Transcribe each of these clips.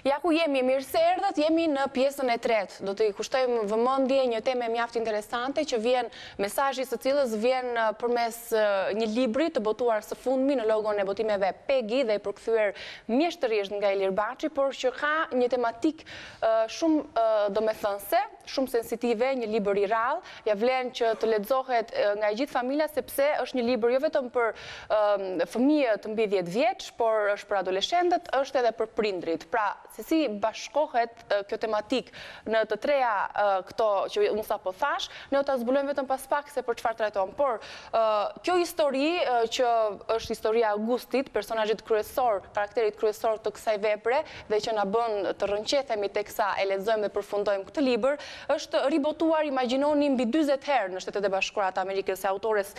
Ja ku jemi, mirë se erdhët, jemi në pjesën e tretë. Do të i kushtojmë vëmendje një temë mjaft interesante që vjen mesazhi së cilës vjen përmes një libri të botuar së fundmi në logon e botimeve PEGI dhe i përkthyer mjeshtërisht nga Ilir Baçi, por që ka një tematik shumë domethënëse, shumë sensitive, një libër i rrallë, ja vlen që të lexohet nga gjithë familja sepse është një libër jo vetëm për fëmijë të mbi 10 vjeç, por është për adoleshentët, është edhe për prindrit. Pra, se si bashkohet kjo tematik në të treja këto që unë sapo thash, ne do ta zbulojmë vetëm pas pak se për çfarë trajton. Por kjo histori që është historia Augustit, personazhit kryesor, karakterit kryesor të kësaj vepre dhe që na bën të rrënqethemi teksa e lexojmë dhe përfundojmë këtë libër, është ribotuar, imagjinoni, mbi 40 herë në Shtetet e Bashkuara të Amerikës së autores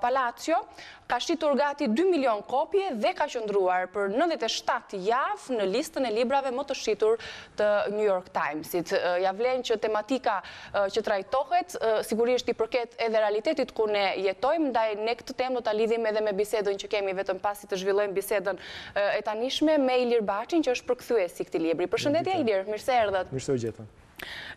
Palacio. Ka shitur gati 2 milion kopje dhe ka qëndruar për 97 javë në listën e librave më të shitur të New York Timesit. Ja vlen që tematika që trajtohet sigurisht i përket edhe realitetit ku ne jetojmë, ndaj ne këtë temë do ta lidhim edhe me bisedën që kemi vetëm pasi të zhvillojmë bisedën e tanishme me Ilir Baçin, që është përkthyesi i këtij libri. Përshëndetje Ilir, mirë se erdhët. Mirë se u gjetëm.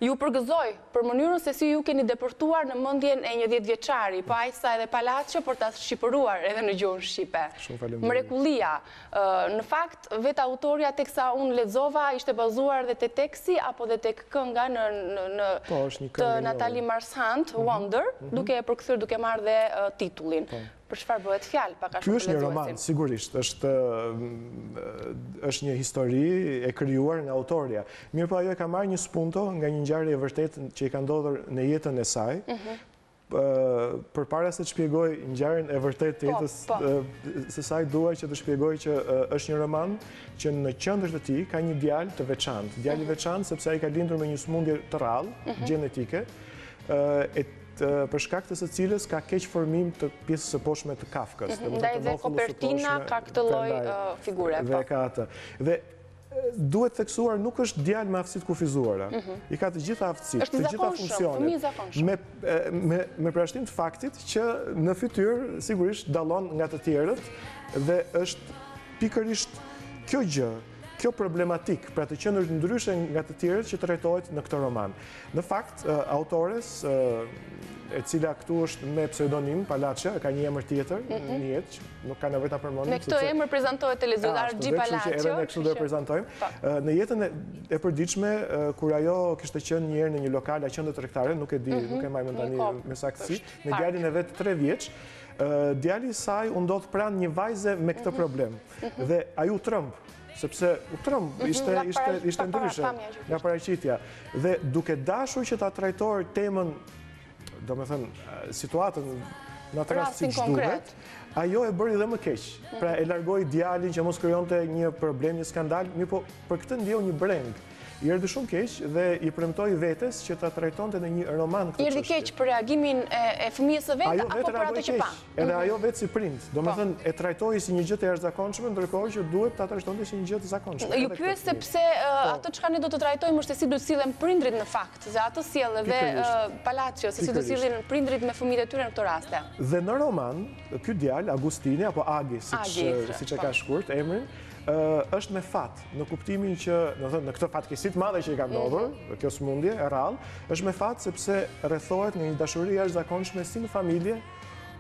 Ju përgëzoj për mënyrën se si ju keni depërtuar në mendjen e një 10 vjeçari, po aq sa edhe Palacio për ta shqipëruar edhe në gjuhën shqipe. Shumë faleminderit. Mrekullia. Në fakt, vetë autoria teksa unë lexova ishte bazuar dhe te teksti apo dhe tek kënga të Natalie Marsant, Wonder, duke e përkthyer, duke marrë dhe titullin. Për çfarë bëhet fjalë pak a shumë. Ky është një roman, sigurisht, është një histori e krijuar nga autoria. Mirë po ajo e ka marrë një spunto nga një ngjarje e vërtetë që i ka ndodhur në jetën e saj. Përpara se të shpjegoj ngjarjen e vërtetë të jetës së saj, dua që të shpjegoj që është një roman që në qendër të tij ka një djalë të veçantë. Djalë i veçantë sepse ai ka lindur me një sëmundje të rrallë, gjenetike, për shkak të së cilës ka keq formim të pjesës së poshtme të kafkës. Ndaj dhe kopertina ka këtë lloj figure. Dhe ka atë. Dhe duhet theksuar nuk është djalë me aftësitë kufizuara. I ka të gjitha aftësitë, të gjitha funksionet. Me përshtim të faktit që në fytyrë sigurisht dallon nga të tjerët dhe është pikërisht kjo gjë, kjo problematik, pra të qenë ndryshe nga të tjerët që trajtohet në këtë roman. Në fakt, autores, e cila këtu është me pseudonim, Palacio, ka një emër tjetër, një jetë, nuk ka nevojë ta përmendim. Me këtë emër prezantohet televizionar G Palacio. Edhe ne kështu do e prezantojmë. Në jetën e përditshme, kur ajo kishte qenë një herë në një lokal qendër tregtare, nuk e di, nuk e mbaj mend tani me saktësi, me djalin e vet 3 vjeç, djali i saj u ndodh pranë një vajze me këtë problem. Dhe ai u tremb, sepse u tremb, ishte ndryshe nga paraqitja. Dhe duke dashur që ta trajtojë temën, domethënë situatën në atë rast siç duhet, ajo e bëri dhe më keq. Pra e largoi djalin që mos krijonte një problem, një skandal, mirë po për këtë ndjeu një breng. I erdhi shumë keq dhe i premtoi vetes që ta trajtonte në një roman këtë çështje. I erdhi keq për reagimin e fëmijës së vet apo për atë që pa? Edhe ajo vetë si prind, domethënë e trajtoi si një gjë të jashtëzakonshme, ndërkohë që duhet ta trajtonte si një gjë të zakonshme. Ju pyet sepse atë çka ne do të trajtojmë është se si do të sillen prindrit në fakt, se atë sjell edhe Palacio, se si do të sillen prindrit me fëmijët e tyre në këtë raste. Dhe në roman, ky djalë Agustini apo Agi, siç e ka shkurt emrin, është me fat, në kuptimin që, në këtë fatkeqësi të madhe që i ka ndodhur, kjo sëmundje e rrallë, është me fat sepse rrethohet nga një dashuri jashtëzakonshme si në familje,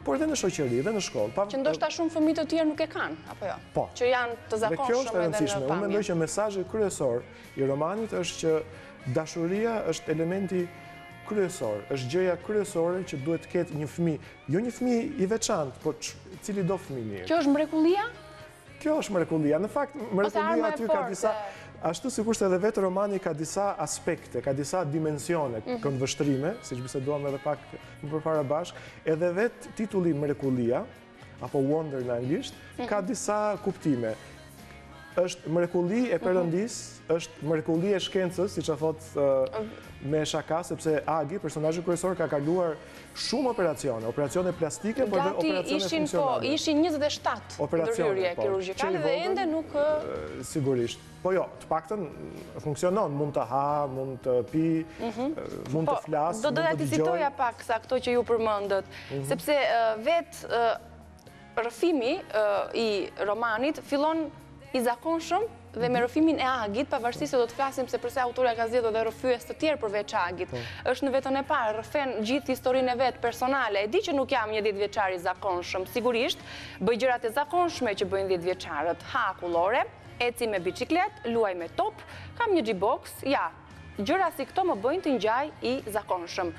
por edhe në shoqëri, edhe në shkollë. Që ndoshta shumë fëmijë të tjerë nuk e kanë, apo jo? Po. Që janë të zakonshëm edhe në familje. Dhe kjo është e rëndësishme. Unë mendoj që mesazhi kryesor i romanit është që dashuria është elementi kryesor, është gjëja kryesore që duhet të ketë një fëmijë, jo një fëmijë i veçantë, por cili do fëmijë mirë. Kjo është mrekullia? Kjo është mrekullia. Në fakt, mrekullia aty ka disa, ashtu sikurse edhe vetë romani ka disa aspekte, ka disa dimensione, këndvështrime, siç biseduam edhe pak më përpara bashkë, edhe vetë titulli mrekullia, apo Wonder në anglisht, ka disa kuptime. Është mrekulli e Perëndis, është mrekulli e shkencës, siç e thot me shaka, sepse Agi, personazhi kryesor, ka kaluar shumë operacione plastike, por dhe operacione funksionale. Ishin 27 ndërhyrje kirurgjikale dhe ende nuk... Sigurisht. Po jo, të paktën funksionon, mund të ha, mund të pi, mund të flas, do doja t'i citoja pak sa këto që ju përmendët, sepse vetë rrëfimi i romanit fillon i zakonshëm dhe me rrëfimin e Agit, pavarësisht se do të flasim se përse autorja ka zgjedhur dhe rrëfyes të tjerë përveç Agit, është në vetën e parë, rrëfen gjithë historinë e vet personale. E di që nuk jam një 10 vjeçar i zakonshëm, sigurisht, bëj gjërat e zakonshme që bëjnë 10 vjeçarët, ha akullore, eci me biçiklet, luaj me top, kam një G-box, ja, gjëra si këto më bëjnë të ngjaj i zakonshëm.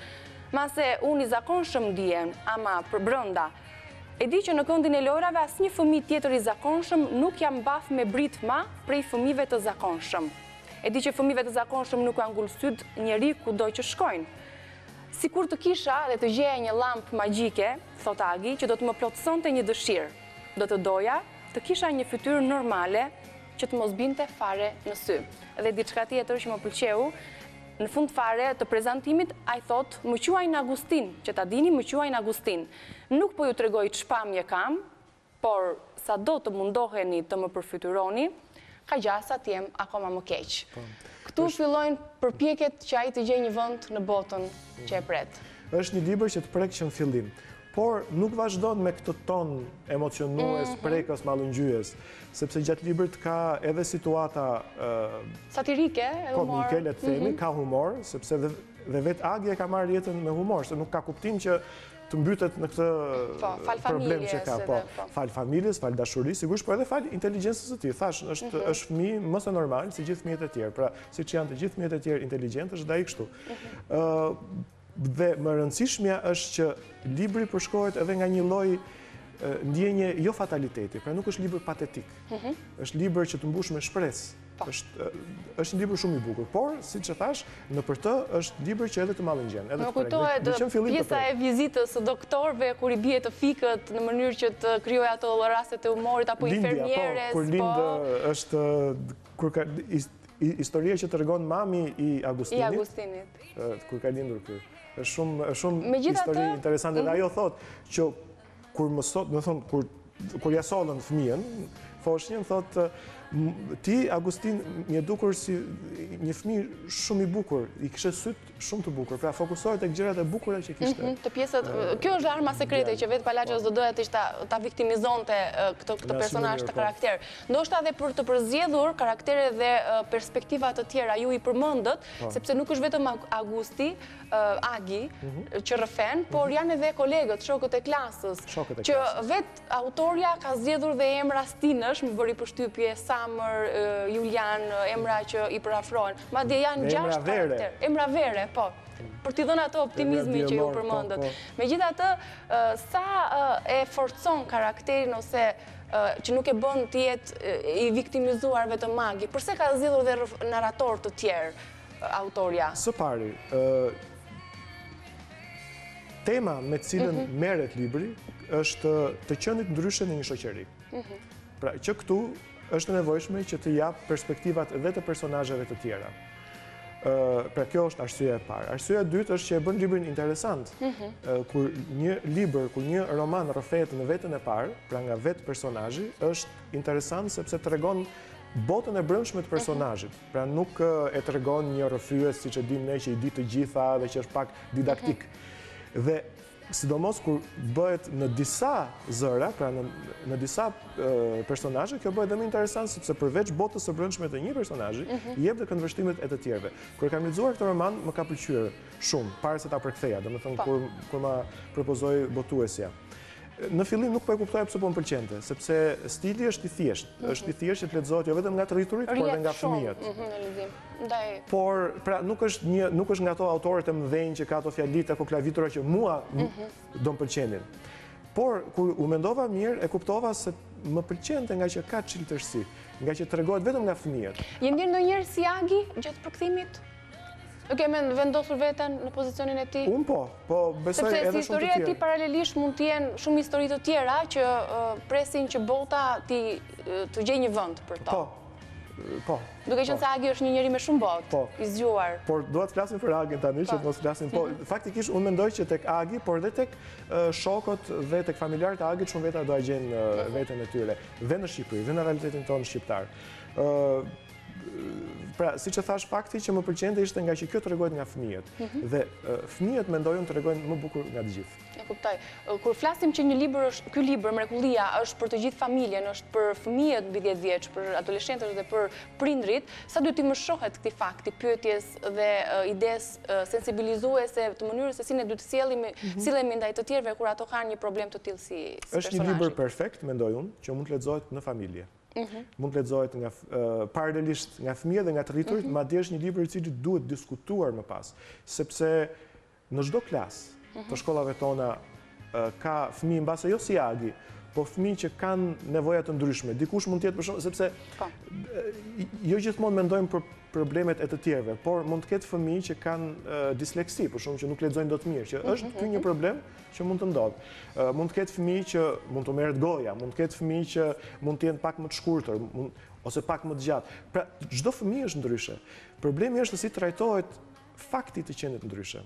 Mase unë i zakonshëm ndihem, ama për brenda, e di që në këndin e lojrave asnjë fëmijë tjetër i zakonshëm nuk jam baf me brit ma prej fëmijëve të zakonshëm. E di që fëmijëve të zakonshëm nuk kanë ngul syt njeri kudo që shkojnë. Sikur të kisha dhe të gjeja një llampë magjike, thot Agi, që do të më plotësonte një dëshirë. Do të doja të kisha një fytyrë normale që të mos binte fare në sy. Dhe diçka tjetër që më pëlqeu, në fund fare të prezantimit, a i thot, më quajnë Agustin, që ta dini më quajnë Agustin. Nuk po ju tregoj ç'pamje kam, por sa do të mundoheni të më përfytyroni, ka gjasa të jem akoma më keq. Këtu fillojnë përpjekjet që ai të gjejë një vend në botën që e pret. Është një libër që të prek që në fillim, por nuk vazhdon me këtë ton emocionues, prekës, mallëngjyes, sepse gjatë librit ka edhe situata satirike, komike, le të themi, ka humor, sepse dhe vetë Agi e ka marrë jetën me humor, se nuk ka kuptim që të mbytet në këtë problem që ka. Fal familjes, fal dashurisë, sigurisht, por edhe fal inteligjencës së tij. Thash, është fëmijë më se normal si gjithë fëmijët e tjerë. Pra, siç janë të gjithë fëmijët e tjerë inteligjentë, është ai kështu. Dhe më rëndësishmja është që libri përshkruhet edhe nga një lloj ndjenje jo fataliteti, pra nuk është libër patetik. Është libër që të mbush me shpresë. Është një libër shumë i bukur, por siç e thash, nëpër të është libër që edhe të mallëngjen, edhe të prek. Më kujtohet pjesa e vizitës së doktorëve kur i bie të fikët në mënyrë që të krijojë ato raste të humorit apo infermieres. Kur lind është historia që tregon mami i Agustinit. Kur ka lindur ky. Është shumë histori interesante dhe ajo thotë që kur ja sollën fëmijën, foshnjën thotë ti, Agustin, një dukur si një fëmijë shumë i bukur, i kishte syt shumë të bukur, pra fokusohet tek gjërat e bukura që kishte. Të pjesët, kjo është arma sekrete që vetë Palacios do doja ta viktimizonte këtë personazh të karakter. Ndoshta edhe për të përzgjedhur karaktere dhe perspektiva të tjera, ju i përmendët, sepse nuk është vetëm Augusti, Agi, që rrëfen, por janë edhe kolegët, shokët e klasës, që vetë autorja ka zgjedhur dhe emra stinësh, më bëri përshtypje Samër, Julian, emra që i përafrohen. Madje janë 6 karakter. Emra vere, po. Për t'i dhënë ato optimizmi që ju përmendët. Megjithatë, sa e forcon karakterin ose që nuk e bën të jetë i viktimizuar vetëm Agi, përse ka zgjedhur dhe narrator të tjerë autorja? Së pari, tema me cilën merret libri është të qenit ndryshe në një shoqëri. Pra që këtu është nevojshme që të jap perspektivat edhe të personazheve të tjera. Pra kjo është arsyeja e parë. Arsyeja e dytë është që e bën librin interesant. Kur një roman rrëfehet në vetën e parë, pra nga vetë personazhi, është interesant sepse tregon botën e brendshme të personazhit. Pra nuk e tregon një rrëfyes siç e dimë ne që i di të gjitha dhe që është pak didaktik. Dhe sidomos kur bëhet në disa zëra, pra në disa personazhe, kjo bëhet dhe më interesant sepse përveç botës së brendshme të një personazhi, i jep dhe këndvështrimet e të tjerëve. Kur kam lexuar këtë roman, më ka pëlqyer shumë, para se ta përktheja, domethënë kur ma propozoi botuesja. Në fillim nuk po e kuptoja pse po më pëlqente, sepse stili është i thjeshtë që të lexohet jo vetëm nga të rriturit, por edhe nga fëmijët. Por pra nuk është nga ato autorët e mëdhenj që ka ato fjalitë apo klavitura që mua do më pëlqenin. Por kur u mendova mirë, e kuptova se më pëlqente nga që ka çiltërsi, nga që tregohet vetëm nga fëmijët. Je ndjer ndonjëherë si Agi gjatë përkthimit? Nuk e vendosur veten në pozicionin e tij? Unë po besoj edhe shumë të tjerë. Sepse historia e tij paralelisht mund të jenë shumë histori të tjera që presin që bota të gjejë një vend për to. Po. Duke qenë se Agi është një njeri me shumë botë, i zgjuar. Por dua të flasim për Agin tani, që mos flasim. Po, faktikisht unë mendoj që tek Agi, por edhe tek shokët dhe tek familjarët e Agit shumë veta do a gjejnë veten e tyre, dhe në Shqipëri, dhe në realitetin tonë shqiptar. Pra, si që thash, fakti që më pëlqente ishte nga që kjo tregohet nga fëmijët. Dhe fëmijët mendojnë tregojnë më bukur nga të gjithë. kuptoj. Kur flasim që ky libër Mrekullia është për të gjithë familjen, është për fëmijët mbi 10 vjeç, për adoleshentët dhe për prindrit, sa duhet të më shohet këtij fakti, pyetjes dhe ides sensibilizuese të mënyrës se si ne duhet të sillemi ndaj të tjerëve kur ato kanë një problem të tillë si personazhi. Është një libër perfekt, mendoj unë, që mund të lexohet në familje. Mund të lexohet nga paralelisht nga fëmijët dhe nga të rriturit, madje është një libër i cili duhet diskutuar më pas, sepse në çdo klasë të shkollave tona ka fëmijë mbase jo si Agi, po fëmijë që kanë nevoja të ndryshme. Dikush mund të jetë për shkak sepse jo gjithmonë mendojmë për problemet e të tjerëve, por mund të ketë fëmijë që kanë disleksi, për shkak që nuk lexojnë dot mirë, që është ky një problem që mund të ndodhë. Mund të ketë fëmijë që mund të merret goja, mund të ketë fëmijë që mund të jenë pak më të shkurtër, ose pak më të gjatë. Pra, çdo fëmijë është ndryshe. Problemi është si trajtohet fakti të qenit ndryshe.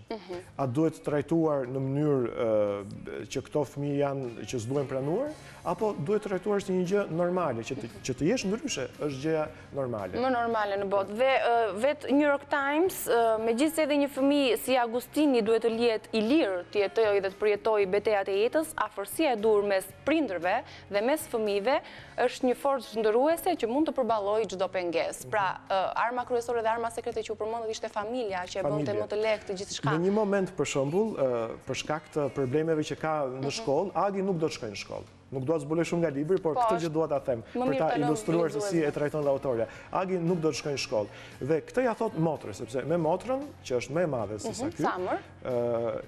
A duhet trajtuar në mënyrë që këto fëmijë janë që s'duhen pranuar, apo duhet trajtuar si një gjë normale, që të jesh ndryshe është gjëja normale. Më normale në botë. Dhe vetë New York Times, megjithëse edhe një fëmijë si Agustini duhet të lihet i lirë të jetojë dhe të përjetojë betejat e jetës, afërsia e dur mes prindërve dhe mes fëmijëve është një forcë shndërruese që mund të përballojë çdo pengesë. Pra, arma kryesore dhe arma sekrete që u përmendët ishte familja, që e bënte më të lehtë gjithçka. Në një moment, për shembull, për shkak të problemeve që ka në shkollë, Agi nuk do të shkojë në shkollë. Nuk do të zbuloj shumë nga libri, por këtë gjë dua ta them, për ta ilustruar se si e trajton dhe autorja. Agi nuk do të shkojë në shkollë. Dhe këtë ja thot motrës, sepse me motrën, që është më e madhe se sa ky. Samër?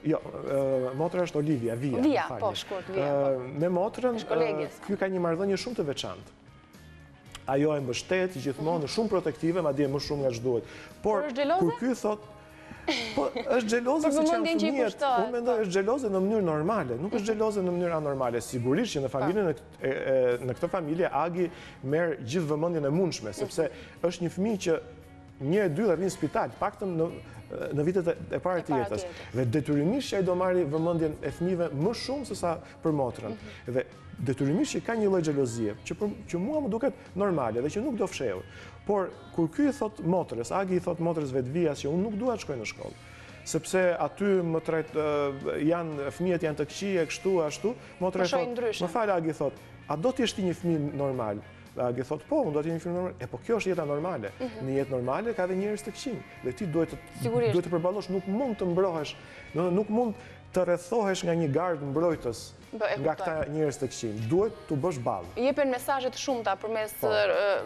Jo, motra është Olivia, Via. Via, po, shkurt, Via. Me motrën, ky ka një marrëdhënie shumë të veçantë. Ajo e mbështet gjithmonë, shumë protektive, madje më shumë nga ç'duhet. Por kur ky thot po, është xheloze se janë fëmijët. Unë mendoj është xheloze në mënyrë normale, nuk është xheloze në mënyrë anormale. Sigurisht që në familjen në këtë familje Agi merr gjithë vëmendjen e mundshme, sepse është një fëmijë që 1 e 2 rrin në spital, paktën në vitet e para të jetës. Dhe detyrimisht që ai do marrë vëmendjen e fëmijëve më shumë se sa për motrën. Dhe detyrimisht që ka një lloj xhelozie që mua më duket normale dhe që nuk do fshehur. Por kur ky i thot motrës, Agi i thot motrës Vetvias që unë nuk dua të shkoj në shkollë, sepse aty fëmijët janë të këqij kështu ashtu, motra e thot, më fal Agi thot, a do të jesh ti një fëmijë normal? Agi thot, po, unë do të jesh një fëmijë normal. Po kjo është jeta normale. Në jetë normale ka dhe njerëz të këqij. Dhe ti duhet të përballosh, nuk mund të mbrohesh, nuk mund të rrethohesh nga një gard mbrojtës nga këta njerëz të këqij. Duhet të bësh ballë. Jepen mesazhe të shumta përmes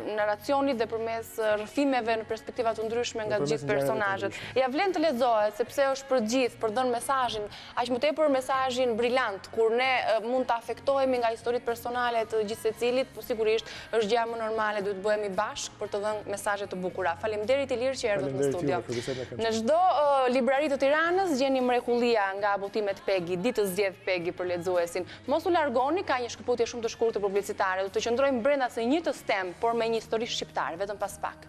narracionit dhe përmes rrëfimeve në perspektiva të ndryshme nga të gjithë personazhet. Ja vlen të lexohet sepse është për gjithë, për dhënë mesazhin, aq më tepër mesazhin brillant, kur ne mund të afektohemi nga historitë personale të gjithë secilit, po sigurisht është gjë më normale, duhet të bëhemi bashkë për të dhënë mesazhe të bukura. Faleminderit Ilir që erdhët në studio. Në çdo librari të Tiranës gjeni Mrekullia nga botimet Pegi, ditë zgjedh Pegi për lexuesin. Mos u largoni, ka një shkëputje shumë të shkurtër publicitare. Do të qëndrojmë brenda së njëjtës temë, por me një histori shqiptare, vetëm pas pak.